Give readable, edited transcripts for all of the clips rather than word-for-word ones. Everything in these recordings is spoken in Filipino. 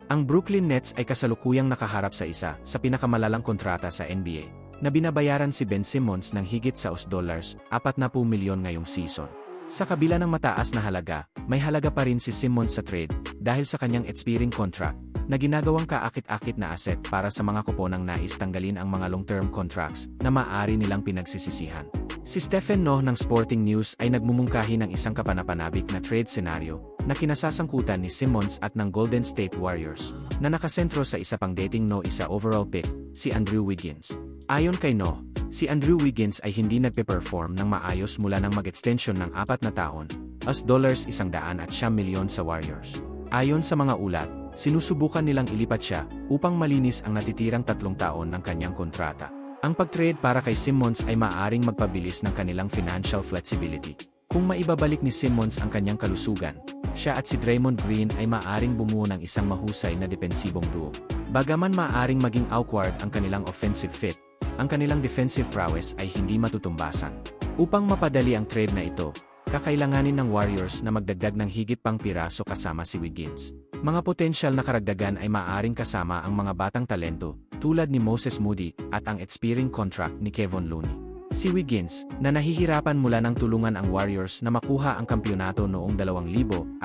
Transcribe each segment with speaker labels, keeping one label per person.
Speaker 1: Ang Brooklyn Nets ay kasalukuyang nakaharap sa isa sa pinakamalalang kontrata sa NBA, na binabayaran si Ben Simmons ng higit sa $40 milyon ngayong season. Sa kabila ng mataas na halaga, may halaga pa rin si Simmons sa trade dahil sa kanyang expiring contract na ginagawang kaakit-akit na asset para sa mga kuponang nais tanggalin ang mga long-term contracts na maaari nilang pinagsisisihan. Si Stephen Noh ng Sporting News ay nagmumungkahi ng isang kapanapanabik na trade scenario na kinasasangkutan ni Simmons at ng Golden State Warriors na nakasentro sa isa pang dating isa overall pick, si Andrew Wiggins. Ayon kay Noh, si Andrew Wiggins ay hindi nagpe-perform ng maayos mula nang mag-extension ng 4 na taon, $100 milyon sa Warriors. Ayon sa mga ulat, sinusubukan nilang ilipat siya upang malinis ang natitirang 3 taon ng kanyang kontrata. Ang pag-trade para kay Simmons ay maaaring magpabilis ng kanilang financial flexibility. Kung maibabalik ni Simmons ang kanyang kalusugan, siya at si Draymond Green ay maaaring bumuo ng isang mahusay na depensibong duo. Bagaman maaaring maging awkward ang kanilang offensive fit, ang kanilang defensive prowess ay hindi matutumbasan. Upang mapadali ang trade na ito, kakailanganin ng Warriors na magdagdag ng higit pang piraso kasama si Wiggins. Mga potensyal na karagdagan ay maaaring kasama ang mga batang talento, tulad ni Moses Moody at ang expiring contract ni Kevon Looney. Si Wiggins, na nahihirapan mula ng tulungan ang Warriors na makuha ang kampyonato noong 2022,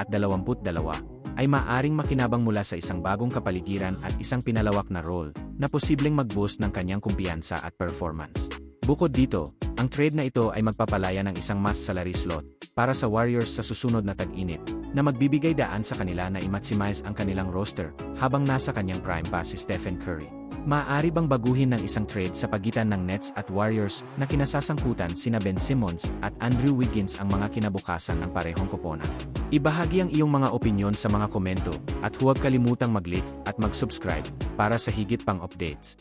Speaker 1: ay maaaring makinabang mula sa isang bagong kapaligiran at isang pinalawak na role na posibleng mag-boost ng kanyang kumpiyansa at performance. Bukod dito, ang trade na ito ay magpapalaya ng isang mass salary slot para sa Warriors sa susunod na tag-init na magbibigay daan sa kanila na i-maximize ang kanilang roster habang nasa kanyang prime pa si Stephen Curry. Maaari bang baguhin ng isang trade sa pagitan ng Nets at Warriors na kinasasangkutan sina Ben Simmons at Andrew Wiggins ang mga kinabukasan ng parehong koponan? Ibahagi ang iyong mga opinyon sa mga komento at huwag kalimutang mag-like at mag-subscribe para sa higit pang updates.